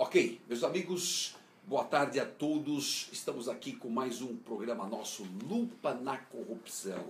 Ok, meus amigos, boa tarde a todos. Estamos aqui com mais um programa nosso, Lupa na Corrupção.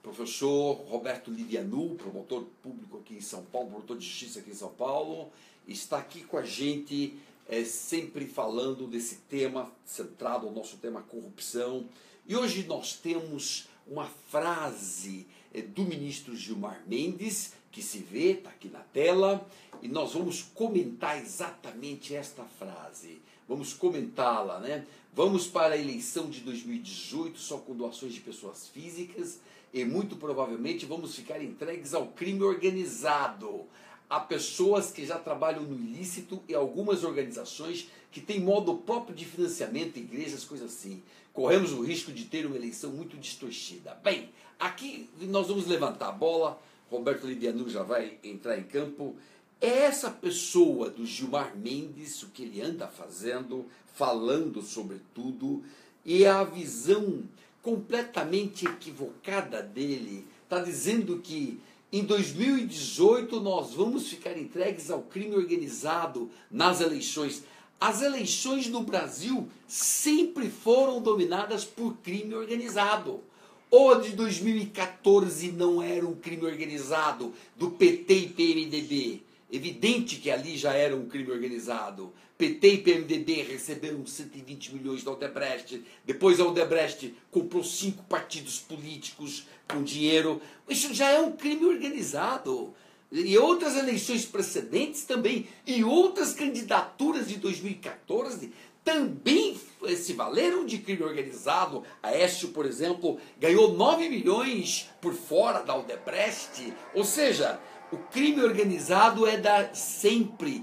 Professor Roberto Livianu, promotor público aqui em São Paulo, promotor de justiça aqui em São Paulo, está aqui com a gente, sempre falando desse tema centrado ao nosso tema corrupção. E hoje nós temos uma frase do ministro Gilmar Mendes, que se vê, está aqui na tela, e nós vamos comentar exatamente esta frase. Vamos comentá-la, né? Vamos para a eleição de 2018 só com doações de pessoas físicas e muito provavelmente vamos ficar entregues ao crime organizado. Há pessoas que já trabalham no ilícito e algumas organizações que têm modo próprio de financiamento, igrejas, coisas assim. Corremos o risco de ter uma eleição muito distorcida. Bem, aqui nós vamos levantar a bola, Roberto Livianu já vai entrar em campo. É essa pessoa do Gilmar Mendes, o que ele anda fazendo, falando sobre tudo, e a visão completamente equivocada dele, está dizendo que em 2018 nós vamos ficar entregues ao crime organizado nas eleições. As eleições no Brasil sempre foram dominadas por crime organizado. Ou a de 2014 não era um crime organizado do PT e PMDB. Evidente que ali já era um crime organizado. PT e PMDB receberam 120 milhões da Odebrecht. Depois a Odebrecht comprou 5 partidos políticos com dinheiro. Isso já é um crime organizado. E outras eleições precedentes também. E outras candidaturas de 2014 também se valeram de crime organizado. Aécio, por exemplo, ganhou 9 milhões por fora da Odebrecht. Ou seja, o crime organizado é da sempre.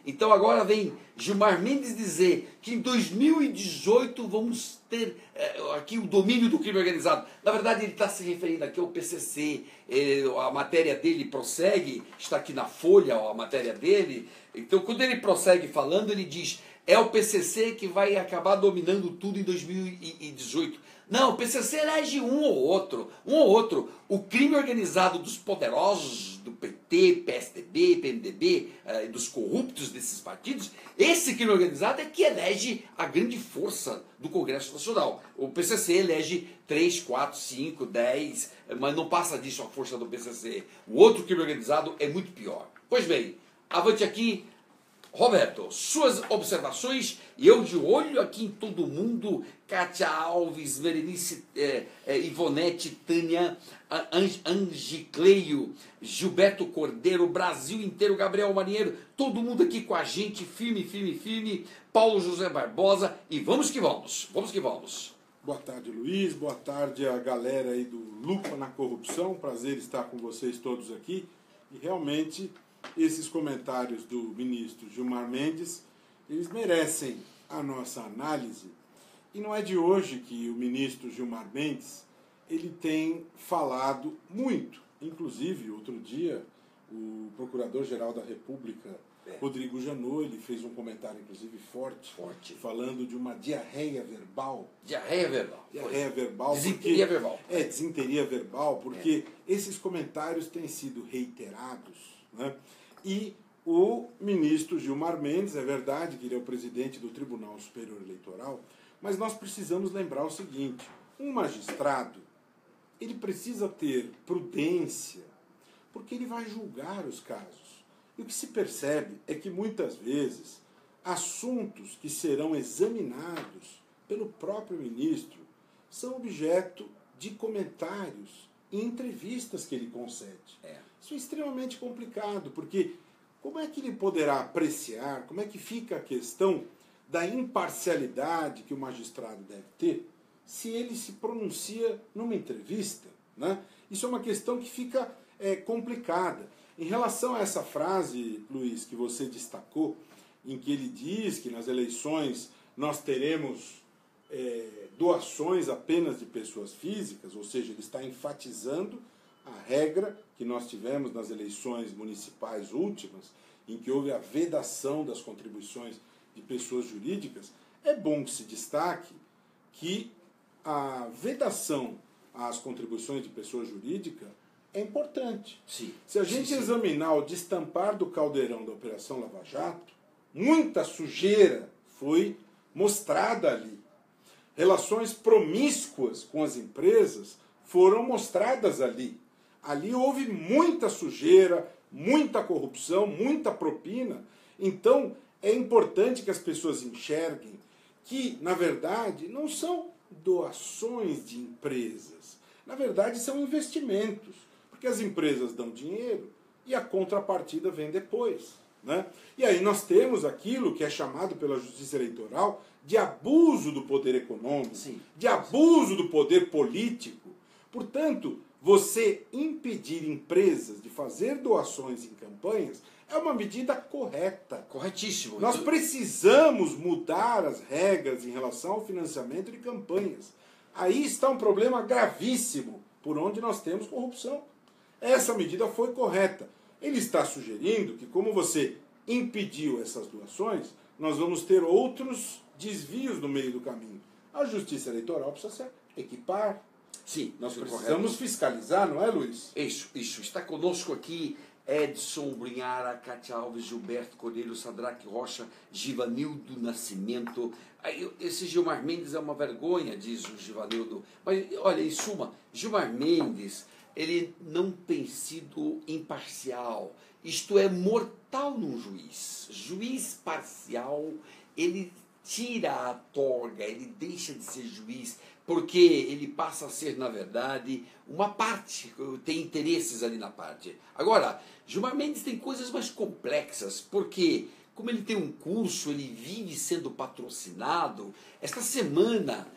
Então agora vem Gilmar Mendes dizer que em 2018 vamos ter aqui o domínio do crime organizado. Na verdade ele está se referindo aqui ao PCC. A matéria dele prossegue, está aqui na Folha a matéria dele. Então quando ele prossegue falando, ele diz: é o PCC que vai acabar dominando tudo em 2018. Não, o PCC elege um ou outro. O crime organizado dos poderosos, do PT, PSDB, PMDB, dos corruptos desses partidos, esse crime organizado é que elege a grande força do Congresso Nacional. O PCC elege 3, 4, 5, 10, mas não passa disso a força do PCC. O outro crime organizado é muito pior. Pois bem, avante aqui. Roberto, suas observações, e eu de olho aqui em todo mundo, Kátia Alves, Berenice, Ivonete, Tânia, Angicleio, Gilberto Cordeiro, Brasil inteiro, Gabriel Marinheiro, todo mundo aqui com a gente, firme, Paulo José Barbosa, e vamos que vamos. Boa tarde, Luiz, boa tarde a galera aí do Lupa na Corrupção, prazer estar com vocês todos aqui, e realmente esses comentários do ministro Gilmar Mendes, eles merecem a nossa análise. E não é de hoje que o ministro Gilmar Mendes ele tem falado muito. Inclusive, outro dia, o Procurador-Geral da República, Rodrigo Janot, ele fez um comentário, inclusive, forte. Falando de uma diarreia verbal. Diarreia verbal. Desinteria verbal. Desinteria verbal, porque esses comentários têm sido reiterados, né? E o ministro Gilmar Mendes, é verdade que ele é o presidente do Tribunal Superior Eleitoral, mas nós precisamos lembrar o seguinte: um magistrado, ele precisa ter prudência, porque ele vai julgar os casos. E o que se percebe é que muitas vezes assuntos que serão examinados pelo próprio ministro são objeto de comentários e entrevistas que ele concede. Isso é extremamente complicado, porque como é que ele poderá apreciar, como é que fica a questão da imparcialidade que o magistrado deve ter se ele se pronuncia numa entrevista, né? Isso é uma questão que fica complicada. Em relação a essa frase, Luiz, que você destacou, em que ele diz que nas eleições nós teremos doações apenas de pessoas físicas, ou seja, ele está enfatizando a regra que nós tivemos nas eleições municipais últimas, em que houve a vedação das contribuições de pessoas jurídicas. É bom que se destaque que a vedação às contribuições de pessoa jurídica é importante. Sim. Se a gente examinar o destampar do caldeirão da Operação Lava Jato, muita sujeira foi mostrada ali. Relações promíscuas com as empresas foram mostradas ali. Ali houve muita sujeira, muita corrupção, muita propina. Então, é importante que as pessoas enxerguem que, na verdade, não são doações de empresas. Na verdade, são investimentos. Porque as empresas dão dinheiro e a contrapartida vem depois, né? E aí nós temos aquilo que é chamado pela Justiça Eleitoral de abuso do poder econômico, Sim. de abuso do poder político. Portanto, você impedir empresas de fazer doações em campanhas é uma medida correta. Corretíssimo. Nós precisamos mudar as regras em relação ao financiamento de campanhas. Aí está um problema gravíssimo, por onde nós temos corrupção. Essa medida foi correta. Ele está sugerindo que, como você impediu essas doações, nós vamos ter outros desvios no meio do caminho. A Justiça Eleitoral precisa se equipar. Sim, Nós isso é precisamos correto. fiscalizar, não é, Luiz? Isso. Está conosco aqui Edson Brunhara, Cátia Alves, Gilberto Cordeiro, Sadraque Rocha, Givanildo Nascimento. Esse Gilmar Mendes é uma vergonha, diz o Givanildo. Mas, olha, em suma, Gilmar Mendes, ele não tem sido imparcial. Isto é mortal num juiz. Juiz parcial, ele tira a toga, ele deixa de ser juiz, porque ele passa a ser, na verdade, uma parte, tem interesses ali na parte. Agora, Gilmar Mendes tem coisas mais complexas, porque, como ele tem um curso, ele vive sendo patrocinado. Esta semana,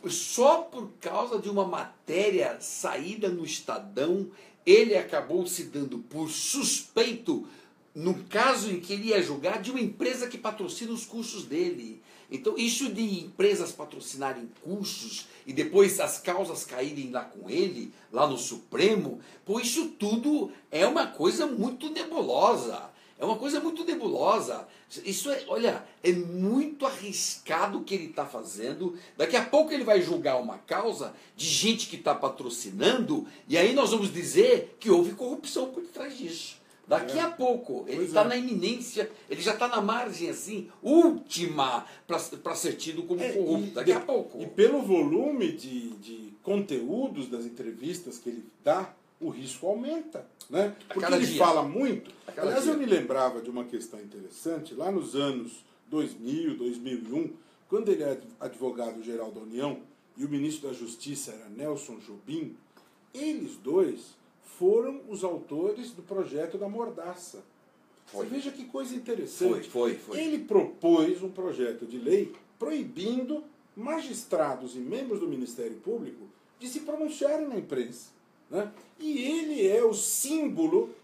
só por causa de uma matéria saída no Estadão, ele acabou se dando por suspeito, no caso em que ele ia julgar, de uma empresa que patrocina os cursos dele. Então, isso de empresas patrocinarem cursos e depois as causas caírem lá com ele, lá no Supremo, pô, isso tudo é uma coisa muito nebulosa. É uma coisa muito nebulosa. Isso é, olha, é muito arriscado o que ele está fazendo. Daqui a pouco ele vai julgar uma causa de gente que está patrocinando, e aí nós vamos dizer que houve corrupção por trás disso. Daqui a pouco, ele está na iminência, ele já está na margem, assim, última para ser tido como corrupto. Daqui a pouco. E pelo volume de conteúdos das entrevistas que ele dá, o risco aumenta, né? Porque ele fala muito. Aliás, eu me lembrava de uma questão interessante, lá nos anos 2000, 2001, quando ele era advogado-geral da União e o ministro da Justiça era Nelson Jobim, eles dois foram os autores do projeto da Mordaça. Você veja que coisa interessante. Foi. Ele propôs um projeto de lei proibindo magistrados e membros do Ministério Público de se pronunciarem na imprensa, né? E ele é o símbolo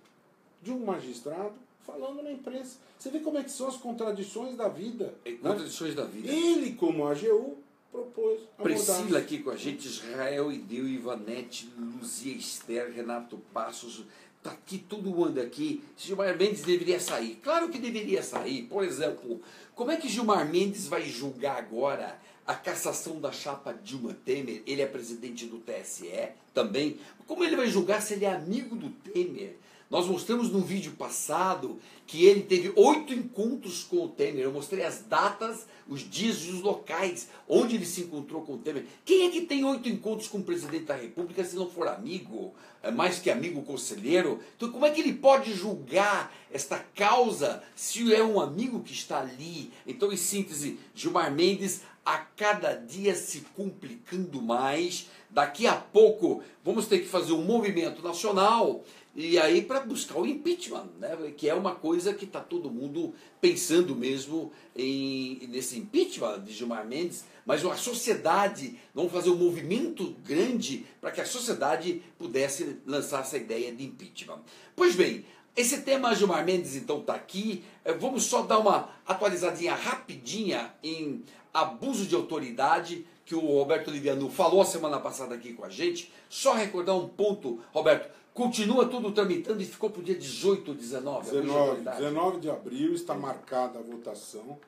de um magistrado falando na imprensa. Você vê como é que são as contradições da vida. Contradições da vida. Ele, como AGU, propôs a Priscila Mordaça. aqui com a gente, Israel, Ideu, Ivanete, Luzia Esther, Renato Passos, tá aqui, todo mundo aqui. Gilmar Mendes deveria sair. Claro que deveria sair. Por exemplo, como é que Gilmar Mendes vai julgar agora a cassação da chapa Dilma Temer? Ele é presidente do TSE também. Como ele vai julgar se ele é amigo do Temer? Nós mostramos no vídeo passado que ele teve 8 encontros com o Temer. Eu mostrei as datas, os dias e os locais onde ele se encontrou com o Temer. Quem é que tem 8 encontros com o presidente da República se não for amigo? É mais que amigo conselheiro? Então como é que ele pode julgar esta causa se é um amigo que está ali? Então, em síntese, Gilmar Mendes a cada dia se complicando mais. Daqui a pouco vamos ter que fazer um movimento nacional e aí para buscar o impeachment, né? Que é uma coisa que está todo mundo pensando mesmo nesse impeachment de Gilmar Mendes, mas a sociedade, vamos fazer um movimento grande para que a sociedade pudesse lançar essa ideia de impeachment. Pois bem, esse tema Gilmar Mendes então está aqui. Vamos só dar uma atualizadinha rapidinha em abuso de autoridade, que o Roberto Livianu falou a semana passada aqui com a gente. Só recordar um ponto, Roberto. Continua tudo tramitando e ficou para o dia 18 ou 19? 19 de abril está marcada a votação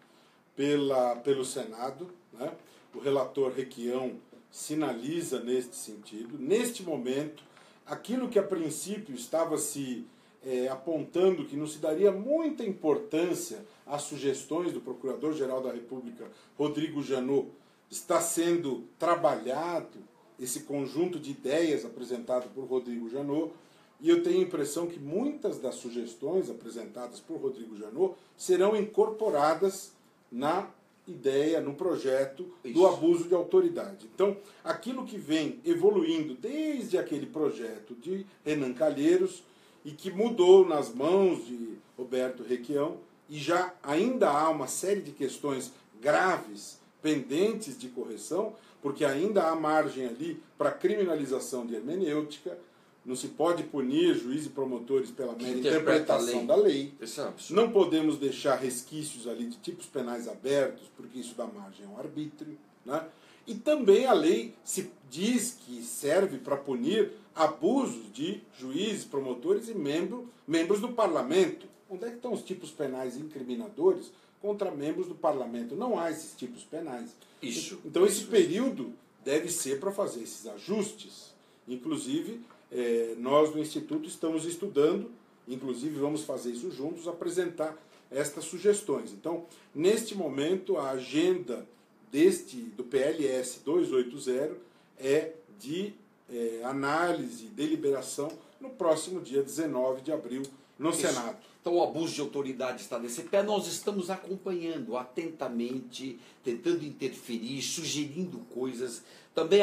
pelo Senado, né? O relator Requião sinaliza neste sentido. Neste momento, aquilo que a princípio estava se apontando que não se daria muita importância às sugestões do Procurador-Geral da República, Rodrigo Janot. Está sendo trabalhado esse conjunto de ideias apresentado por Rodrigo Janot, e eu tenho a impressão que muitas das sugestões apresentadas por Rodrigo Janot serão incorporadas na ideia, no projeto do abuso de autoridade. Então, aquilo que vem evoluindo desde aquele projeto de Renan Calheiros e que mudou nas mãos de Roberto Requião, e já ainda há uma série de questões graves, pendentes de correção, porque ainda há margem ali para criminalização de hermenêutica. Não se pode punir juízes e promotores pela mera interpretação da lei. Não podemos deixar resquícios ali de tipos penais abertos, porque isso dá margem ao arbítrio, né? E também a lei se diz que serve para punir abusos de juízes, promotores e membros do parlamento. Onde é que estão os tipos penais incriminadores contra membros do parlamento? Não há esses tipos penais. Então esse período deve ser para fazer esses ajustes. Inclusive, nós do Instituto estamos estudando, inclusive vamos fazer isso juntos, apresentar estas sugestões. Então, neste momento, a agenda do PLS 280 é de análise e deliberação no próximo dia 19 de abril no Senado. Então o abuso de autoridade está nesse pé, nós estamos acompanhando atentamente, tentando interferir, sugerindo coisas. Também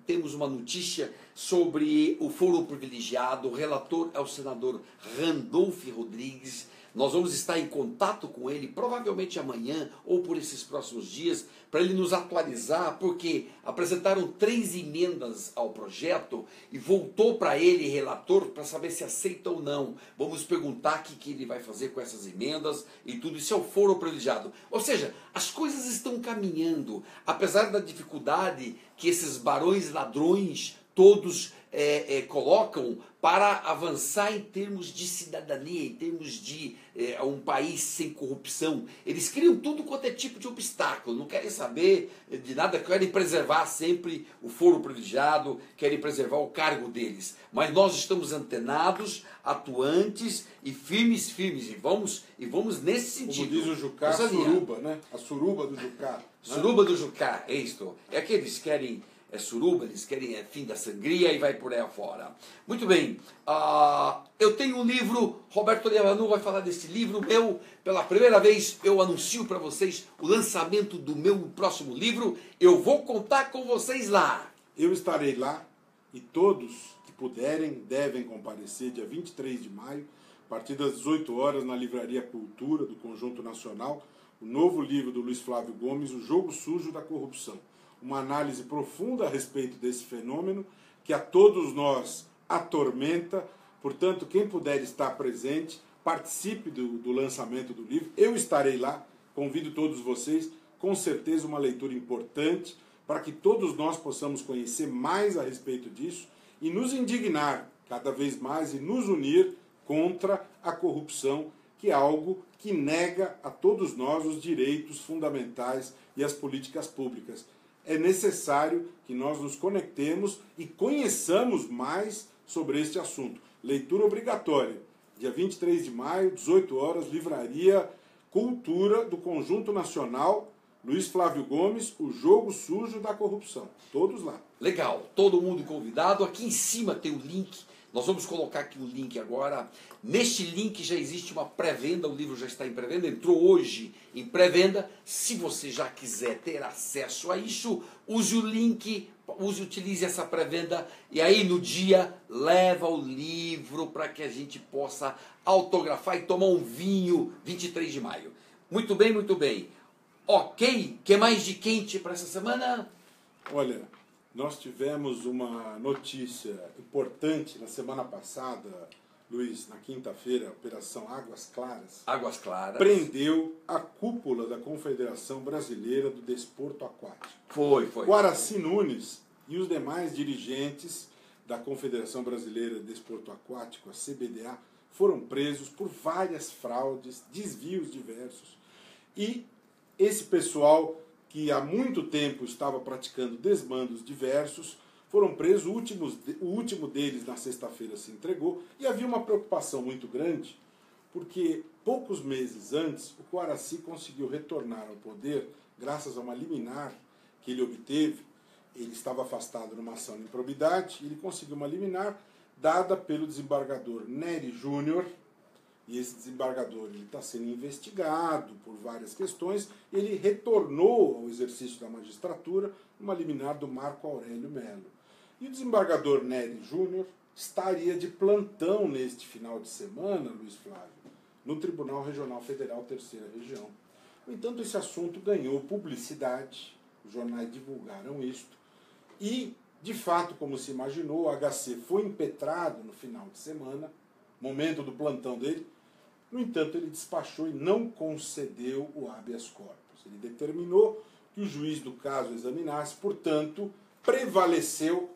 temos uma notícia sobre o foro privilegiado, o relator é o senador Randolph Rodrigues. Nós vamos estar em contato com ele, provavelmente amanhã ou por esses próximos dias, para ele nos atualizar, porque apresentaram 3 emendas ao projeto e voltou para ele, relator, para saber se aceita ou não. Vamos perguntar o que ele vai fazer com essas emendas e tudo. Isso é o foro privilegiado. Ou seja, as coisas estão caminhando, apesar da dificuldade que esses barões ladrões todos colocam para avançar em termos de cidadania, em termos de um país sem corrupção. Eles criam tudo quanto é tipo de obstáculo, não querem saber de nada, querem preservar sempre o foro privilegiado, querem preservar o cargo deles. Mas nós estamos antenados, atuantes e firmes, e vamos nesse sentido. Como diz o Jucá, a suruba, né? A suruba do Jucá. Suruba do Jucá, é isto. É que eles querem suruba, eles querem fim da sangria e vai por aí afora. Muito bem, eu tenho um livro, Roberto Livianu vai falar desse livro meu, pela primeira vez eu anuncio para vocês o lançamento do meu próximo livro, eu vou contar com vocês lá. Eu estarei lá e todos que puderem devem comparecer dia 23 de maio, a partir das 18 horas na Livraria Cultura do Conjunto Nacional, o novo livro do Luiz Flávio Gomes, O Jogo Sujo da Corrupção. Uma análise profunda a respeito desse fenômeno que a todos nós atormenta. Portanto, quem puder estar presente, participe do lançamento do livro. Eu estarei lá, convido todos vocês, com certeza uma leitura importante para que todos nós possamos conhecer mais a respeito disso e nos indignar cada vez mais e nos unir contra a corrupção, que é algo que nega a todos nós os direitos fundamentais e as políticas públicas. É necessário que nós nos conectemos e conheçamos mais sobre este assunto. Leitura obrigatória. Dia 23 de maio, 18 horas, Livraria Cultura do Conjunto Nacional, Luiz Flávio Gomes, O Jogo Sujo da Corrupção. Todos lá. Legal, todo mundo convidado. Aqui em cima tem o link. Nós vamos colocar aqui o link agora. Neste link já existe uma pré-venda, o livro já está em pré-venda, entrou hoje em pré-venda. Se você já quiser ter acesso a isso, use o link, utilize essa pré-venda e aí no dia leva o livro para que a gente possa autografar e tomar um vinho 23 de maio. Muito bem, muito bem. Ok, que mais de quente para essa semana? Olha, nós tivemos uma notícia importante na semana passada, Luiz, na quinta-feira, a Operação Águas Claras. Águas Claras. Prendeu a cúpula da Confederação Brasileira do Desporto Aquático. Foi. Guaraci Nunes e os demais dirigentes da Confederação Brasileira de Desporto Aquático, a CBDA, foram presos por várias fraudes, desvios diversos. E esse pessoal que há muito tempo estava praticando desmandos diversos, foram presos, o último deles na sexta-feira se entregou, e havia uma preocupação muito grande, porque poucos meses antes o Coaraci conseguiu retornar ao poder graças a uma liminar que ele obteve. Ele estava afastado numa ação de improbidade, e ele conseguiu uma liminar dada pelo desembargador Nery Júnior, e esse desembargador está sendo investigado por várias questões. Ele retornou ao exercício da magistratura numa liminar do Marco Aurélio Melo. E o desembargador Nery Júnior estaria de plantão neste final de semana, Luiz Flávio, no Tribunal Regional Federal, Terceira Região. No entanto, esse assunto ganhou publicidade, os jornais divulgaram isto, e, de fato, como se imaginou, o HC foi impetrado no final de semana, momento do plantão dele. No entanto, ele despachou e não concedeu o habeas corpus. Ele determinou que o juiz do caso examinasse, portanto, prevaleceu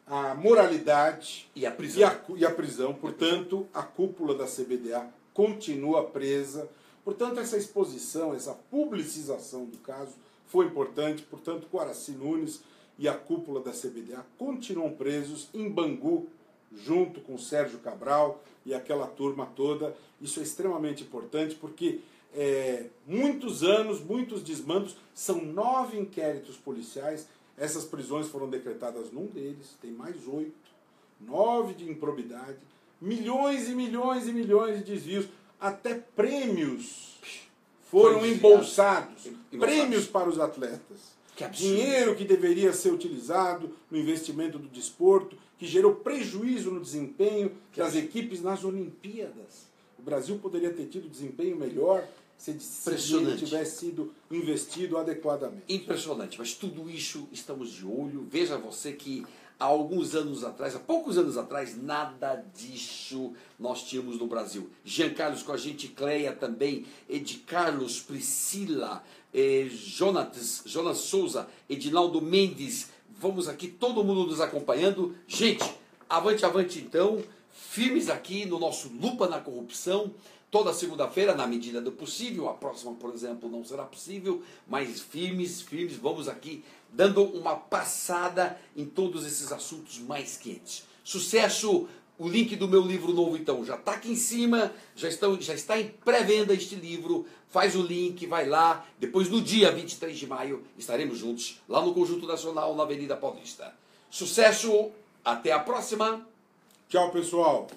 a moralidade e a prisão. Portanto, a cúpula da CBDA continua presa. Portanto, essa exposição, essa publicização do caso foi importante. Portanto, Coaraci Nunes e a cúpula da CBDA continuam presos em Bangu, junto com Sérgio Cabral e aquela turma toda. Isso é extremamente importante, porque muitos anos, muitos desmandos, são 9 inquéritos policiais. Essas prisões foram decretadas num deles, tem mais 8, 9 de improbidade, milhões e milhões e milhões de desvios, até prêmios foram embolsados, prêmios para os atletas. Dinheiro que deveria ser utilizado no investimento do desporto, que gerou prejuízo no desempenho das equipes nas Olimpíadas. O Brasil poderia ter tido desempenho melhor se ele tivesse sido investido adequadamente. Impressionante, mas tudo isso estamos de olho. Veja você que há alguns anos atrás, há poucos anos atrás, nada disso nós tínhamos no Brasil. Jean Carlos com a gente, Cleia também, Ed Carlos, Priscila, Jonas Souza, Edinaldo Mendes, vamos aqui, todo mundo nos acompanhando. Gente, avante, avante então, firmes aqui no nosso Lupa na Corrupção, toda segunda-feira, na medida do possível. A próxima, por exemplo, não será possível, mas firmes, vamos aqui dando uma passada em todos esses assuntos mais quentes. Sucesso! O link do meu livro novo, então, já está aqui em cima, já está em pré-venda este livro. Faz o link, vai lá. Depois, no dia 23 de maio, estaremos juntos lá no Conjunto Nacional, na Avenida Paulista. Sucesso! Até a próxima! Tchau, pessoal!